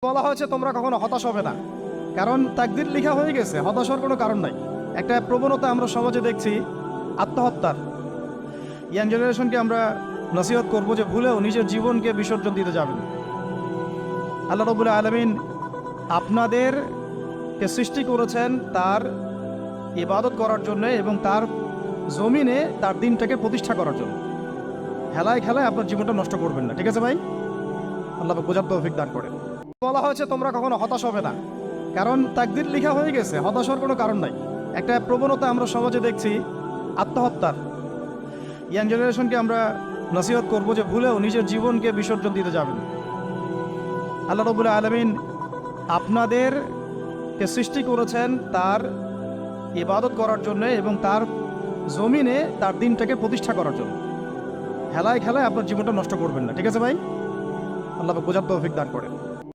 বলা হয়েছে তোমরা কখনো হতাশ হবে না, কারণ তাকদির লেখা হয়ে গেছে, হতাশ হওয়ার কোনো কারণ নাই। একটা প্রবণতা আমরা সমাজে দেখছি আত্মহত্যার। ইয়াং জেনারেশনকে আমরা নসিহত করবো যে ভুলেও নিজের জীবনকে বিসর্জন দিতে যাবেন। আল্লাহ রাব্বুল আলামিন আপনাদেরকে সৃষ্টি করেছেন তার ইবাদত করার জন্য এবং তার জমিনে তার দিনটাকে প্রতিষ্ঠা করার জন্য। খেলায় খেলায় আপনার জীবনটা নষ্ট করবেন না, ঠিক আছে ভাই? আল্লাহ বোঝার তৌফিক দান করেন। বলা হয়েছে তোমরা কখনো হতাশ হবে না, কারণ তাকদির লেখা হয়ে গেছে, হতাশ হওয়ার কোনো কারণ নাই। একটা প্রবণতা আমরা সমাজে দেখছি আত্মহত্যার। ইয়াং জেনারেশনকে আমরা নসিহত করবো যে ভুলেও নিজের জীবনকে বিসর্জন দিতে যাবেন। আল্লাহ রাব্বুল আলামিন আপনাদেরকে সৃষ্টি করেছেন তার ইবাদত করার জন্য এবং তার জমিনে তার দিনটাকে প্রতিষ্ঠা করার জন্য। খেলায় খেলায় আপনার জীবনটা নষ্ট করবেন না, ঠিক আছে ভাই? আল্লাহ বোঝার তৌফিক দান করেন।